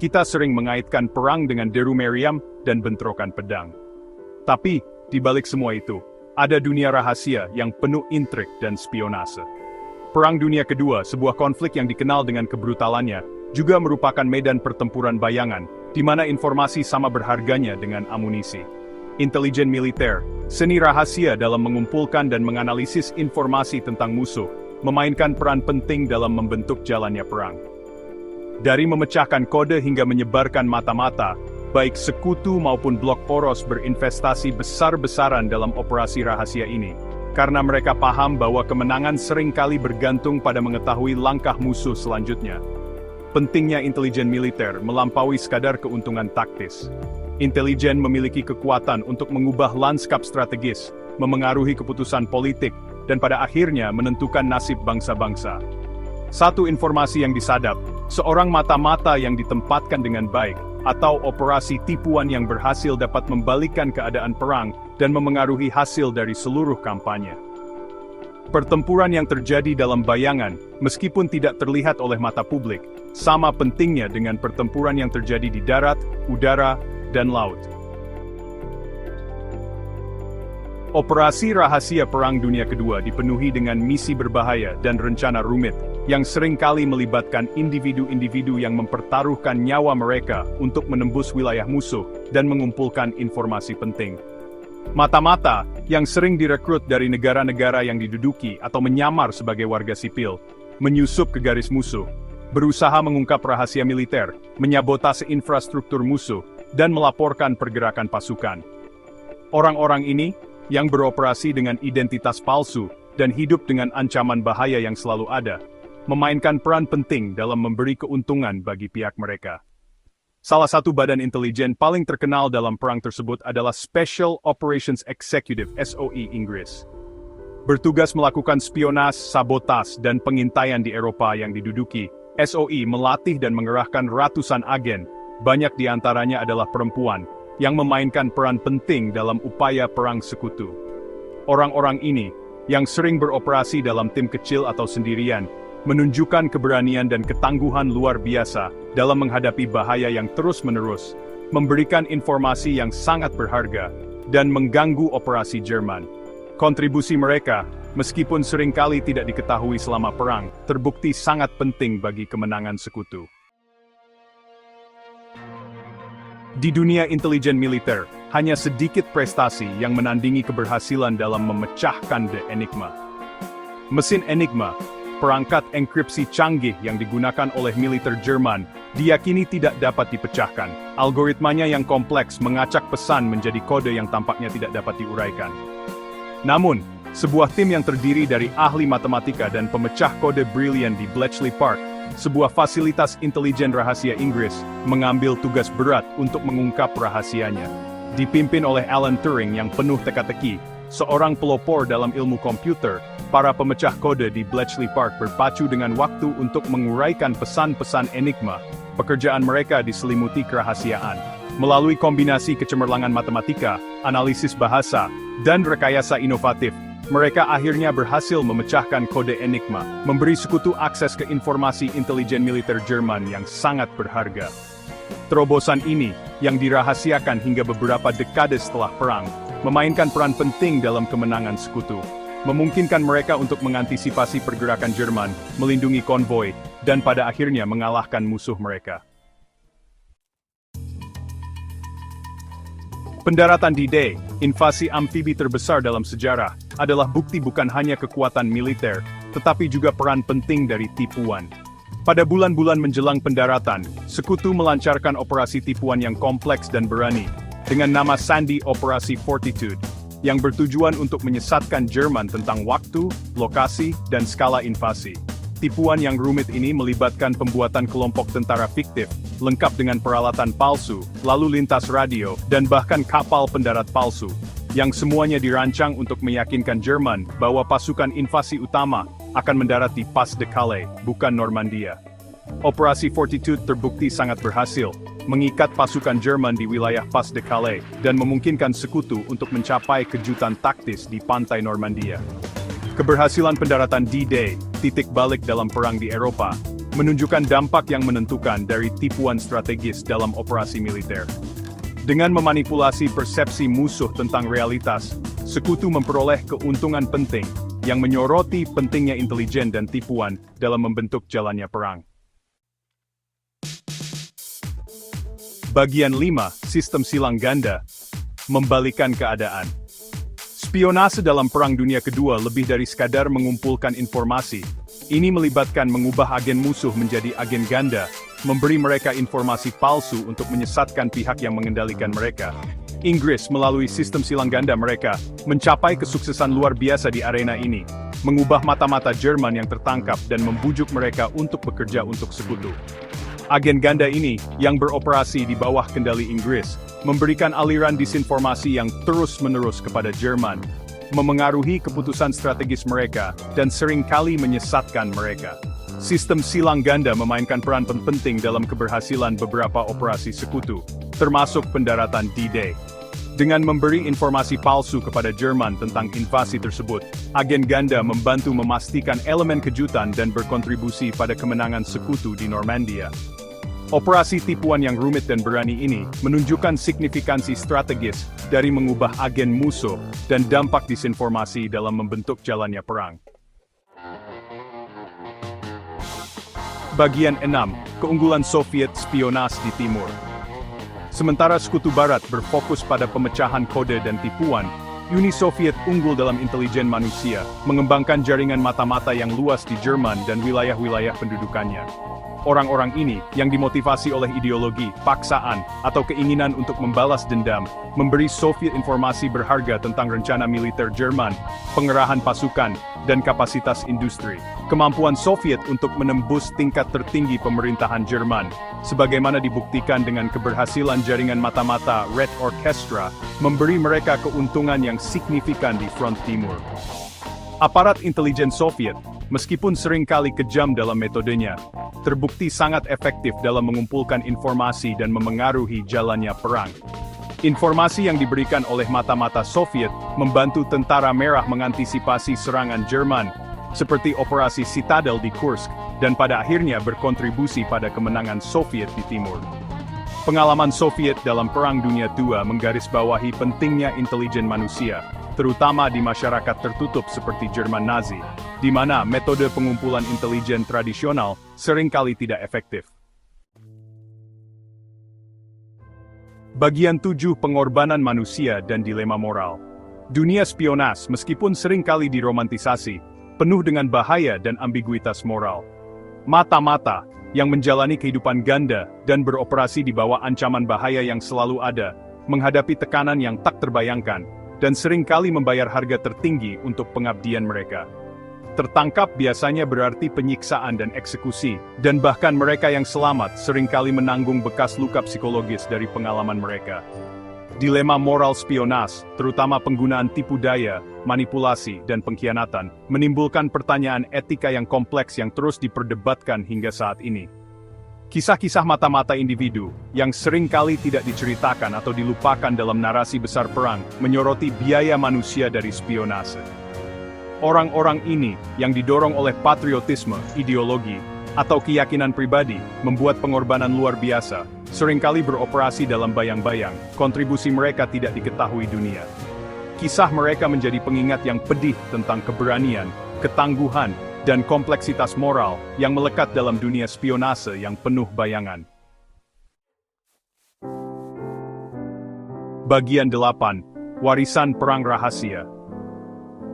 Kita sering mengaitkan perang dengan deru meriam dan bentrokan pedang. Tapi, di balik semua itu, ada dunia rahasia yang penuh intrik dan spionase. Perang Dunia Kedua, sebuah konflik yang dikenal dengan kebrutalannya, juga merupakan medan pertempuran bayangan, di mana informasi sama berharganya dengan amunisi. Intelijen militer, seni rahasia dalam mengumpulkan dan menganalisis informasi tentang musuh, memainkan peran penting dalam membentuk jalannya perang. Dari memecahkan kode hingga menyebarkan mata-mata, baik sekutu maupun blok poros berinvestasi besar-besaran dalam operasi rahasia ini, karena mereka paham bahwa kemenangan seringkali bergantung pada mengetahui langkah musuh selanjutnya. Pentingnya intelijen militer melampaui sekadar keuntungan taktis. Intelijen memiliki kekuatan untuk mengubah lanskap strategis, memengaruhi keputusan politik, dan pada akhirnya menentukan nasib bangsa-bangsa. Satu informasi yang disadap, seorang mata-mata yang ditempatkan dengan baik, atau operasi tipuan yang berhasil dapat membalikkan keadaan perang dan memengaruhi hasil dari seluruh kampanye. Pertempuran yang terjadi dalam bayangan, meskipun tidak terlihat oleh mata publik, sama pentingnya dengan pertempuran yang terjadi di darat, udara, dan laut. Operasi rahasia Perang Dunia Kedua dipenuhi dengan misi berbahaya dan rencana rumit, yang seringkali melibatkan individu-individu yang mempertaruhkan nyawa mereka untuk menembus wilayah musuh dan mengumpulkan informasi penting. Mata-mata, yang sering direkrut dari negara-negara yang diduduki atau menyamar sebagai warga sipil, menyusup ke garis musuh, berusaha mengungkap rahasia militer, menyabotase infrastruktur musuh, dan melaporkan pergerakan pasukan. Orang-orang ini, yang beroperasi dengan identitas palsu dan hidup dengan ancaman bahaya yang selalu ada, memainkan peran penting dalam memberi keuntungan bagi pihak mereka. Salah satu badan intelijen paling terkenal dalam perang tersebut adalah Special Operations Executive (SOE) Inggris. Bertugas melakukan spionase, sabotas, dan pengintaian di Eropa yang diduduki, SOE melatih dan mengerahkan ratusan agen, banyak di antaranya adalah perempuan, yang memainkan peran penting dalam upaya perang sekutu. Orang-orang ini, yang sering beroperasi dalam tim kecil atau sendirian, menunjukkan keberanian dan ketangguhan luar biasa dalam menghadapi bahaya yang terus-menerus, memberikan informasi yang sangat berharga, dan mengganggu operasi Jerman. Kontribusi mereka, meskipun seringkali tidak diketahui selama perang, terbukti sangat penting bagi kemenangan sekutu. Di dunia intelijen militer, hanya sedikit prestasi yang menandingi keberhasilan dalam memecahkan The Enigma. Mesin Enigma, perangkat enkripsi canggih yang digunakan oleh militer Jerman, diyakini tidak dapat dipecahkan. Algoritmanya yang kompleks mengacak pesan menjadi kode yang tampaknya tidak dapat diuraikan. Namun, sebuah tim yang terdiri dari ahli matematika dan pemecah kode brilian di Bletchley Park, sebuah fasilitas intelijen rahasia Inggris, mengambil tugas berat untuk mengungkap rahasianya. Dipimpin oleh Alan Turing yang penuh teka-teki, seorang pelopor dalam ilmu komputer, para pemecah kode di Bletchley Park berpacu dengan waktu untuk menguraikan pesan-pesan Enigma. Pekerjaan mereka diselimuti kerahasiaan. Melalui kombinasi kecemerlangan matematika, analisis bahasa, dan rekayasa inovatif, mereka akhirnya berhasil memecahkan kode Enigma, memberi sekutu akses ke informasi intelijen militer Jerman yang sangat berharga. Terobosan ini, yang dirahasiakan hingga beberapa dekade setelah perang, memainkan peran penting dalam kemenangan sekutu, memungkinkan mereka untuk mengantisipasi pergerakan Jerman, melindungi konvoi, dan pada akhirnya mengalahkan musuh mereka. Pendaratan D-Day, invasi amfibi terbesar dalam sejarah, adalah bukti bukan hanya kekuatan militer, tetapi juga peran penting dari tipuan. Pada bulan-bulan menjelang pendaratan, Sekutu melancarkan operasi tipuan yang kompleks dan berani, dengan nama sandi Operasi Fortitude, yang bertujuan untuk menyesatkan Jerman tentang waktu, lokasi, dan skala invasi. Tipuan yang rumit ini melibatkan pembuatan kelompok tentara fiktif, lengkap dengan peralatan palsu, lalu lintas radio, dan bahkan kapal pendarat palsu, yang semuanya dirancang untuk meyakinkan Jerman bahwa pasukan invasi utama akan mendarat di Pas de Calais, bukan Normandia. Operasi Fortitude terbukti sangat berhasil, mengikat pasukan Jerman di wilayah Pas de Calais, dan memungkinkan Sekutu untuk mencapai kejutan taktis di pantai Normandia. Keberhasilan pendaratan D-Day, titik balik dalam perang di Eropa, menunjukkan dampak yang menentukan dari tipuan strategis dalam operasi militer. Dengan memanipulasi persepsi musuh tentang realitas, sekutu memperoleh keuntungan penting yang menyoroti pentingnya intelijen dan tipuan dalam membentuk jalannya perang. Bagian 5, Sistem Silang Ganda, membalikkan keadaan. Spionase dalam Perang Dunia Kedua lebih dari sekadar mengumpulkan informasi. Ini melibatkan mengubah agen musuh menjadi agen ganda, memberi mereka informasi palsu untuk menyesatkan pihak yang mengendalikan mereka. Inggris melalui sistem silang ganda mereka, mencapai kesuksesan luar biasa di arena ini, mengubah mata-mata Jerman yang tertangkap dan membujuk mereka untuk bekerja untuk sekutu. Agen ganda ini, yang beroperasi di bawah kendali Inggris, memberikan aliran disinformasi yang terus-menerus kepada Jerman, memengaruhi keputusan strategis mereka, dan seringkali menyesatkan mereka. Sistem silang ganda memainkan peran penting dalam keberhasilan beberapa operasi sekutu, termasuk pendaratan D-Day. Dengan memberi informasi palsu kepada Jerman tentang invasi tersebut, agen ganda membantu memastikan elemen kejutan dan berkontribusi pada kemenangan sekutu di Normandia. Operasi tipuan yang rumit dan berani ini menunjukkan signifikansi strategis dari mengubah agen musuh dan dampak disinformasi dalam membentuk jalannya perang. Bagian 6, Keunggulan Soviet Spionase di Timur. Sementara Sekutu Barat berfokus pada pemecahan kode dan tipuan, Uni Soviet unggul dalam intelijen manusia, mengembangkan jaringan mata-mata yang luas di Jerman dan wilayah-wilayah pendudukannya. Orang-orang ini, yang dimotivasi oleh ideologi, paksaan, atau keinginan untuk membalas dendam, memberi Soviet informasi berharga tentang rencana militer Jerman, pengerahan pasukan, dan kapasitas industri. Kemampuan Soviet untuk menembus tingkat tertinggi pemerintahan Jerman, sebagaimana dibuktikan dengan keberhasilan jaringan mata-mata Red Orchestra, memberi mereka keuntungan yang signifikan di front timur. Aparat intelijen Soviet, meskipun seringkali kejam dalam metodenya, terbukti sangat efektif dalam mengumpulkan informasi dan memengaruhi jalannya perang. Informasi yang diberikan oleh mata-mata Soviet membantu Tentara Merah mengantisipasi serangan Jerman, seperti Operasi Citadel di Kursk, dan pada akhirnya berkontribusi pada kemenangan Soviet di timur. Pengalaman Soviet dalam Perang Dunia II menggarisbawahi pentingnya intelijen manusia, terutama di masyarakat tertutup seperti Jerman Nazi, di mana metode pengumpulan intelijen tradisional seringkali tidak efektif. Bagian 7, Pengorbanan Manusia dan Dilema Moral. Dunia spionase, meskipun seringkali diromantisasi, penuh dengan bahaya dan ambiguitas moral. Mata-mata, yang menjalani kehidupan ganda dan beroperasi di bawah ancaman bahaya yang selalu ada, menghadapi tekanan yang tak terbayangkan, dan seringkali membayar harga tertinggi untuk pengabdian mereka. Tertangkap biasanya berarti penyiksaan dan eksekusi, dan bahkan mereka yang selamat seringkali menanggung bekas luka psikologis dari pengalaman mereka. Dilema moral spionase, terutama penggunaan tipu daya, manipulasi, dan pengkhianatan, menimbulkan pertanyaan etika yang kompleks yang terus diperdebatkan hingga saat ini. Kisah-kisah mata-mata individu, yang seringkali tidak diceritakan atau dilupakan dalam narasi besar perang, menyoroti biaya manusia dari spionase. Orang-orang ini, yang didorong oleh patriotisme, ideologi, atau keyakinan pribadi, membuat pengorbanan luar biasa, seringkali beroperasi dalam bayang-bayang, kontribusi mereka tidak diketahui dunia. Kisah mereka menjadi pengingat yang pedih tentang keberanian, ketangguhan, dan kompleksitas moral yang melekat dalam dunia spionase yang penuh bayangan. Bagian 8, Warisan Perang Rahasia.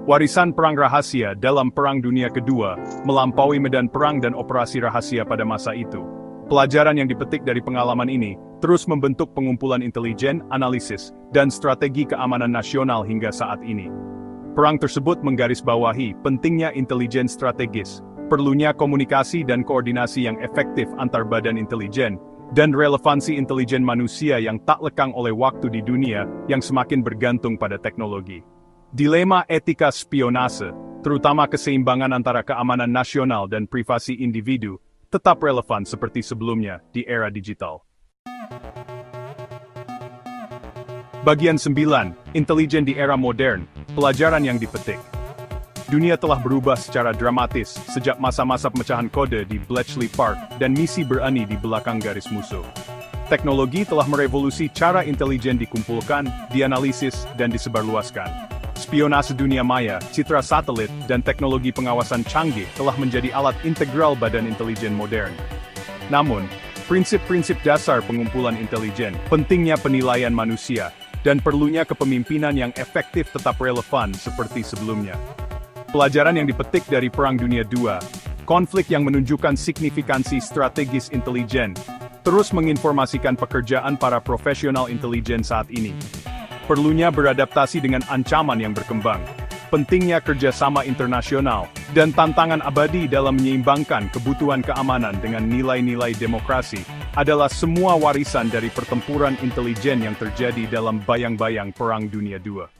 Warisan perang rahasia dalam Perang Dunia Kedua melampaui medan perang dan operasi rahasia pada masa itu. Pelajaran yang dipetik dari pengalaman ini terus membentuk pengumpulan intelijen, analisis, dan strategi keamanan nasional hingga saat ini. Perang tersebut menggarisbawahi pentingnya intelijen strategis, perlunya komunikasi dan koordinasi yang efektif antar badan intelijen, dan relevansi intelijen manusia yang tak lekang oleh waktu di dunia yang semakin bergantung pada teknologi. Dilema etika spionase, terutama keseimbangan antara keamanan nasional dan privasi individu, tetap relevan seperti sebelumnya di era digital. Bagian 9, Intelijen di Era Modern, Pelajaran yang dipetik. Dunia telah berubah secara dramatis sejak masa-masa pemecahan kode di Bletchley Park dan misi berani di belakang garis musuh. Teknologi telah merevolusi cara intelijen dikumpulkan, dianalisis, dan disebarluaskan. Spionase dunia maya, citra satelit, dan teknologi pengawasan canggih telah menjadi alat integral badan intelijen modern. Namun, prinsip-prinsip dasar pengumpulan intelijen, pentingnya penilaian manusia, dan perlunya kepemimpinan yang efektif tetap relevan seperti sebelumnya. Pelajaran yang dipetik dari Perang Dunia II, konflik yang menunjukkan signifikansi strategis intelijen, terus menginformasikan pekerjaan para profesional intelijen saat ini. Perlunya beradaptasi dengan ancaman yang berkembang, pentingnya kerjasama internasional, dan tantangan abadi dalam menyeimbangkan kebutuhan keamanan dengan nilai-nilai demokrasi, adalah semua warisan dari pertempuran intelijen yang terjadi dalam bayang-bayang Perang Dunia II.